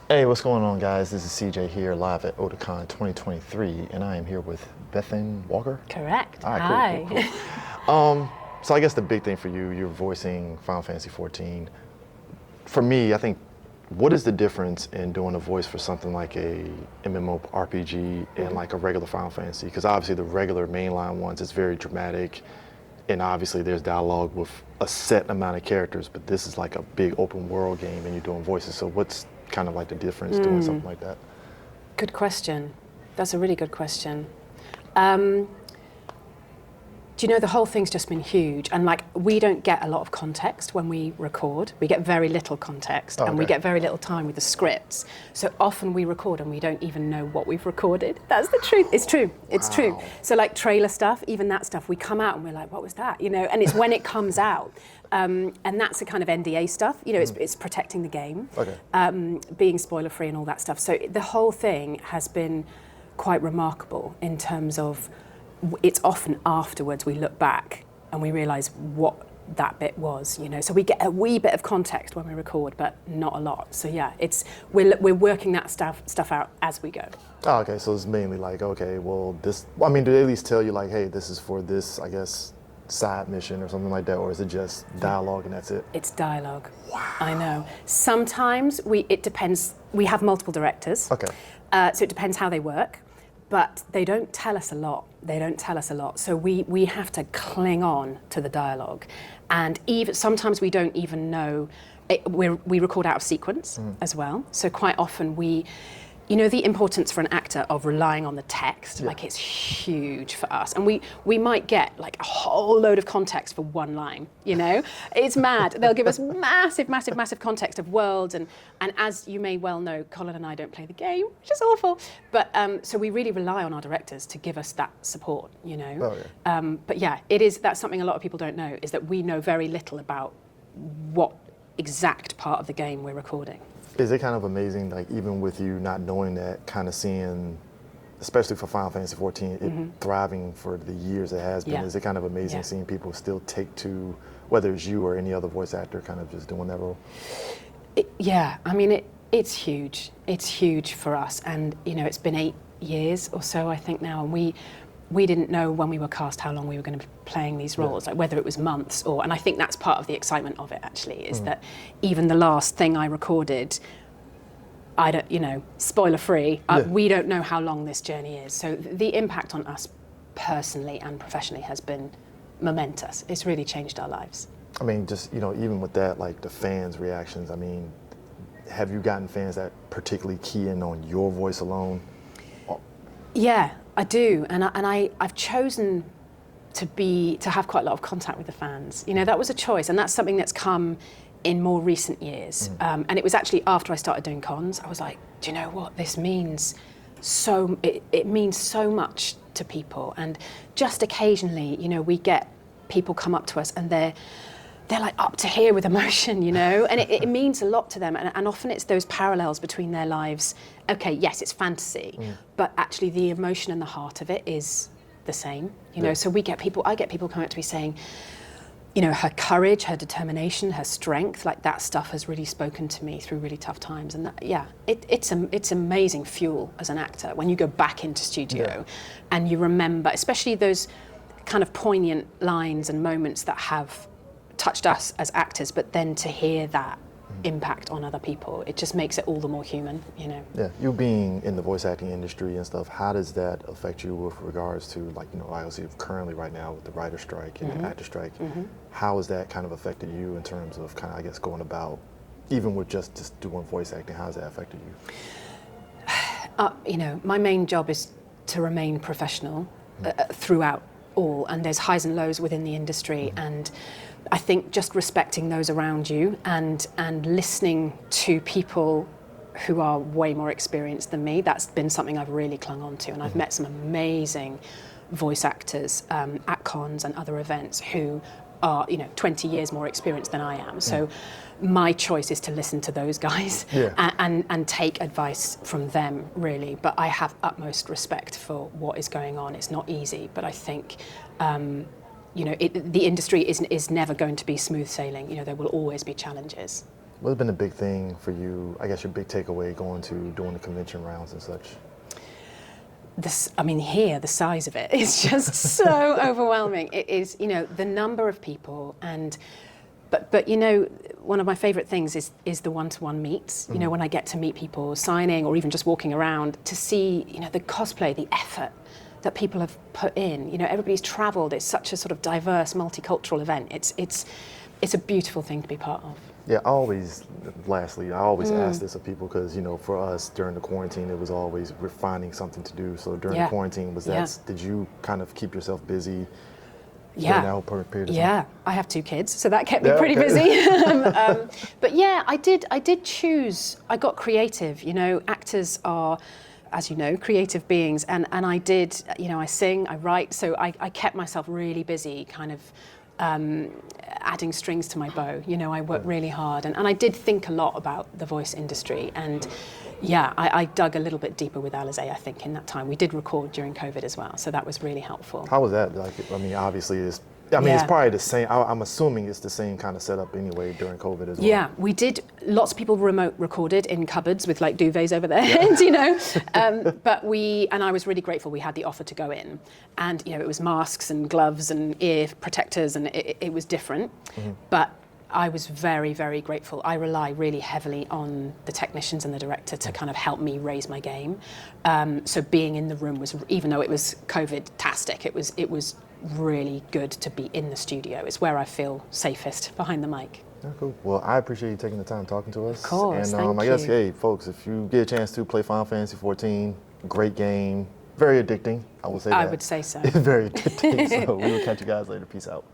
Hey, what's going on, guys? This is CJ here, live at Otakon 2023, and I am here with Bethan Walker. Correct. All right, Hi. cool. So I guess the big thing for you, you're voicing Final Fantasy 14. For me, I think, what is the difference in doing a voice for something like a MMORPG and like a regular Final Fantasy? Because obviously the regular mainline ones, it's very dramatic, and obviously there's dialogue with a set amount of characters, but this is like a big open world game and you're doing voices. So what's kind of like the difference doing something like that? Good question. That's a really good question. Do you know, the whole thing's just been huge, and like we don't get a lot of context when we record. We get very little context, and we get very little time with the scripts. So often we record and we don't even know what we've recorded. That's the truth. It's true. It's true. So like trailer stuff, even that stuff, we come out and we're like, what was that? You know, and it's when it comes out. And that's the kind of NDA stuff, you know, it's protecting the game, being spoiler free and all that stuff. So the whole thing has been quite remarkable in terms of, it's often afterwards we look back and we realise what that bit was, you know. So we get a wee bit of context when we record, but not a lot. So yeah, we're working that stuff out as we go. Oh, okay, so it's mainly like, okay, well, this, I mean, do they at least tell you like, hey, this is for this, I guess, side mission or something like that, or is it just dialogue and that's it? It's dialogue. Wow. I know. Sometimes it depends. We have multiple directors. Okay. So it depends how they work, but they don't tell us a lot. They don't tell us a lot. So we have to cling on to the dialogue, and even sometimes we don't even know. We record out of sequence as well. So quite often you know, the importance for an actor of relying on the text, like it's huge for us. And we might get like a whole load of context for one line, you know? It's mad. They'll give us massive context of worlds. And as you may well know, Colin and I don't play the game, which is awful. But so we really rely on our directors to give us that support, you know? Oh, yeah. But yeah, that's something a lot of people don't know, is that we know very little about what exact part of the game we're recording. Is it kind of amazing, like even with you not knowing that, kind of seeing, especially for Final Fantasy 14, it thriving for the years it has been, is it kind of amazing seeing people still take to, whether it's you or any other voice actor kind of just doing that role? Yeah, I mean, it's huge. It's huge for us. And, you know, it's been 8 years or so, I think now, and we didn't know when we were cast how long we were going to be playing these roles, like whether it was months or, and I think that's part of the excitement of it actually, is that even the last thing I recorded, I don't, you know, spoiler free, we don't know how long this journey is. So the impact on us personally and professionally has been momentous. It's really changed our lives. I mean, just, you know, even with that, like the fans' reactions, I mean, have you gotten fans that particularly key in on your voice alone? Yeah, I do, and I've chosen to have quite a lot of contact with the fans. You know, that was a choice, and that's something that's come in more recent years. And it was actually after I started doing cons, I was like, do you know what? This means it means so much to people, and just occasionally, you know, we get people come up to us and they're like up to here with emotion, you know, and it means a lot to them. And often it's those parallels between their lives. Okay, yes, it's fantasy, but actually the emotion and the heart of it is the same, you know. So I get people coming up to me saying, you know, her courage, her determination, her strength, like that stuff has really spoken to me through really tough times. And that, it's amazing fuel as an actor when you go back into studio and you remember, especially those kind of poignant lines and moments that have touched us as actors, but then to hear that impact on other people, it just makes it all the more human, you know. Yeah, you being in the voice acting industry and stuff, how does that affect you with regards to, like, you know, obviously currently right now with the writer strike and the actor strike, how has that kind of affected you in terms of kind of, I guess, going about, even with just doing voice acting, how has that affected you? You know, my main job is to remain professional throughout all, and there's highs and lows within the industry, and I think just respecting those around you and listening to people who are way more experienced than me, that's been something I've really clung on to. And I've met some amazing voice actors at cons and other events who are, you know, 20 years more experienced than I am. So my choice is to listen to those guys and take advice from them, really. But I have utmost respect for what is going on. It's not easy, but I think you know, the industry is never going to be smooth sailing. You know, there will always be challenges. What's been the big thing for you, I guess your big takeaway going to doing the convention rounds and such? Here, the size of it is just so overwhelming. It is, the number of people but one of my favorite things is the one-to-one meets, when I get to meet people signing or even just walking around to see, the cosplay, the effort that people have put in. Everybody's traveled. It's such a sort of diverse, multicultural event. It's a beautiful thing to be part of. Yeah, lastly, I always ask this of people because, for us during the quarantine, it was always we're finding something to do. So during the quarantine, did you kind of keep yourself busy during that whole period of time? Yeah, I have 2 kids, so that kept me pretty busy. But yeah, I did choose, I got creative. Actors are, as you know, creative beings. And I did, I sing, I write, so I kept myself really busy kind of adding strings to my bow. I worked really hard and I did think a lot about the voice industry. And yeah, I dug a little bit deeper with Alisaie, I think, in that time. We did record during COVID as well, so that was really helpful. How was that? Obviously it's probably the same. I'm assuming it's the same kind of setup anyway during COVID as well. Yeah, we did. Lots of people remote recorded in cupboards with like duvets over their heads, But I was really grateful we had the offer to go in, and it was masks and gloves and ear protectors, and it was different. Mm-hmm. But I was very, very grateful. I rely really heavily on the technicians and the director to kind of help me raise my game. So being in the room was, even though it was COVID-tastic, it was really good to be in the studio. It's where I feel safest, behind the mic. Yeah, cool. Well, I appreciate you taking the time talking to us. Of course, and I guess, hey, folks, if you get a chance to play Final Fantasy XIV, great game, very addicting. I would say that. I would say so. Very addicting. So we will catch you guys later. Peace out.